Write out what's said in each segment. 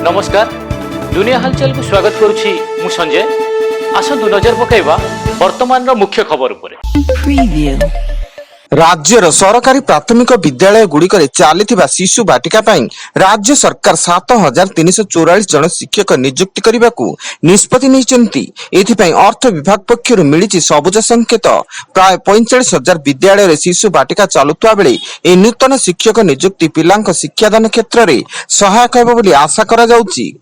नमस्कार दुनिया हालचाल को स्वागत करुछि मु संजय। आसंतु नजर पकाइबा वर्तमान रो मुख्य खबर उपरे। राज्यर सरकारी प्राथमिक विद्यालय गुड़िकरे चलिथिबा शिशु बाटिका पई राज्य सरकार 7344 जन शिक्षक नियुक्ति करबाकू निष्पत्ति नैचंती। एथिपई अर्थ विभाग पक्षरु मिलिछि सबुज संकेत। प्राय 45,000 विद्यालय रे शिशु बाटिका चलुतवा बेले ए नूतन शिक्षक नियुक्ति पिलांक शिक्षादान क्षेत्र रे सहायक हेबो बोली आशा करा जाउछि।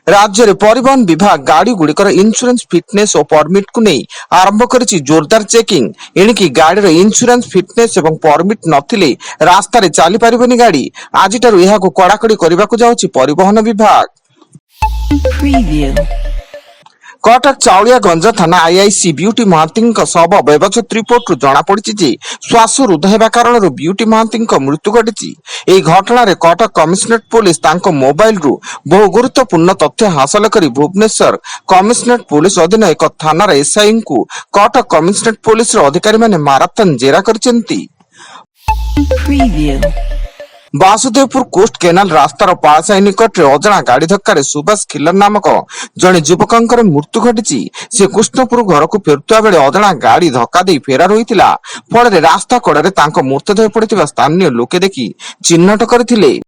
राज्य रे परिवहन विभाग गाड़ी गुड़िकर इंश्योरेंस फिटनेस और परमिट को नहीं आरंभ करिछि जोरदार चेकिंग। एणिकी गाड़ी रे इंश्योरेंस फिटनेस एवं परमिट नथिले रास्ता रे चली परिबनी गाड़ी। आजिटारु एहाको कड़ाकड़ी करबाकू जाउछि परिवहन विभाग। कटक चाउलियागंज थाना आईआईसी ब्यूटी महांती शव व्यवच्छेद रिपोर्ट जना पड़ी जे श्वास रुद्ध हेबा कारण ब्यूटी महांती मृत्यु घटी। एही घटना रे कटक कमिशनरेट पुलिस तांको मोबाइल रु बहु गुरुत्वपूर्ण तथ्य हासिल करी भुवनेश्वर कमिशनरेट पुलिस अधीन एक थाना एसआई को कटक कमिशनरेट पुलिस अधिकारी माने माराथन जेरा करछंती। वासुदेवपुर कोस्ट केनाल रास्तार पाळसाई निकट अजणा गाड़ी धक्का सुभाष खिलर नामक जड़े युवकर मृत्यु घटी। से कृष्णपुर घर को फेरुवा बेले अजणा गाड़ी धक्का दे फेरार होइतिला। फल रास्ता कड़े मृतदेह पड़िथिबा स्थानीय लोके देखि चिन्हट करथिले।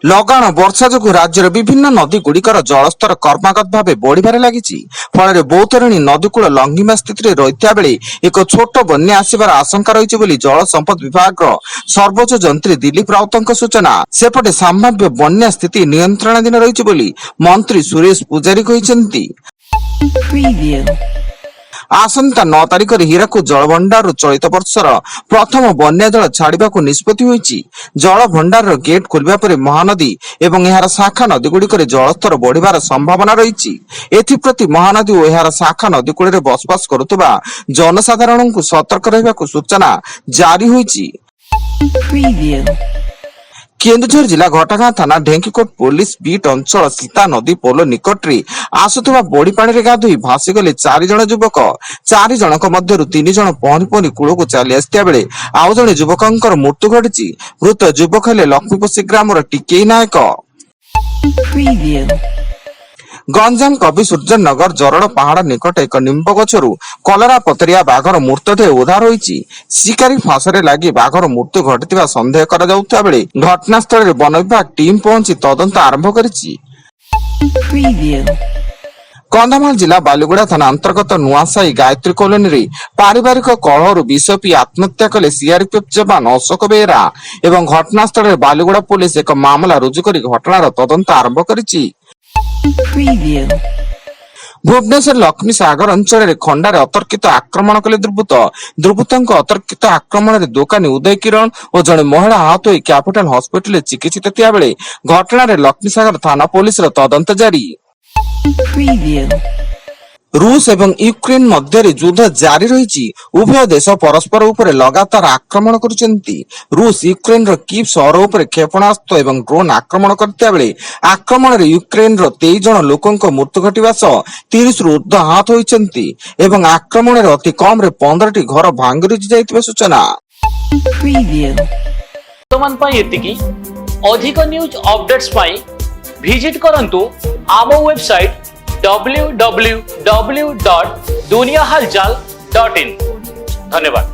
लगाण वर्षा जो राज्यर विभिन्न नदी गुड़िकर जलस्तर क्रमागत भाव बढ़िबार लागिछि। फल बौतरणी नदीकूल लंघिमा स्थिति रही बेले एक छोट बन्या आसिबार आशंका रही बोली जल संपद विभाग सर्वोच्च जंत्री दिलीप राउतଙ୍କ सूचना। सेपटे संभाव्य बन्या स्थिति नियंत्रणाधीन रही बोली मंत्री सुरेश पूजारी कहिसेंती। आसंता 9 तारिख हीराकुद जलभंडार चलित वर्षर प्रथम बन्या जल छाड़ा निष्पत्ति होइछि। जलभंडार गेट खोलिबा परे महानदी एवं एहार शाखा नदी गुड़िकर जलस्तर बढ़िबार संभावना रही। एथिप्रति महानदी और एहार शाखा नदी कूल बसबास करुवा जनसाधारण को सतर्क रहिबाकू सूचना जारी होइछि। केन्दुझर जिला घटागां थाना ढेंकीकोट पुलिस बीट अंचल सीता नदी पोलो निकटरे आसुथबा बड़ी पानी गाधोई भासीगले 4 जण युवक। 4 जनक मध्यरु 3 जण पहरी पहरी कूल को चली आसता बेले आउ जणे युवकंकर मृत्यु घटी। मृत युवक हेले लक्ष्मीपोषी ग्रामर टिकेई नायक। गंजाम कवि सूर्यनगर जरड़ पहाड़ निकट एक निम्ब गछरु कलरा पतरिया बाघर मृतदेह उद्धार होइछि। शिकारी फांसरे लागि बाघर मृत्यु घटिथिबा संदेह करा जाउथा बेले घटनास्थल रे वन विभाग टीम पहुंची तदंत आरंभ करिछि। कंधमाल जिला बालीगुड़ा थाना अंतर्गत नुआसाई गायत्री कॉलोनी रे पारिवारिक कलहरु विष पी आत्महत्या कले सीआरपीएफ जवान अशोक बेहरा एवं घटनास्थल रे बालीगुड़ा पुलिस एक मामला रुजु करी घटनार तदंत आरंभ करिछि। भुवनेश्वर लक्ष्मी सागर अंचल खंडार अतर्कित आक्रमण कले दुर्बृत्त अतर्कित आक्रमण में दोकानी उदय किरण और जड़े महिला आहत हो कैपिटल हॉस्पिटल चिकित्सित थिया बेले घटना लक्ष्मी सागर थाना पुलिस तदंत जारी। रूस एवं यूक्रेन मध्य युद्ध जारी रही। उभय देश परस्पर उपर लगातार आक्रमण करुछंती। रूस यूक्रेन कीव सहर उपर क्षेपणास्त्र एवं ड्रोन आक्रमण करता बेले आक्रमण यूक्रेन 23 जन लोकों मृत्यु घटिबा सह 30 रु ऊर्ध्व आहत होइछंती एवं आक्रमण अति कम 15टी घर भांगी रुजी जाइतिबा सूचना। वर्तमान पई एतिकी अधिक न्यूज अपडेट्स पई विजिट करंतु आम वेबसाइट www.duniyahalchal.in। धन्यवाद।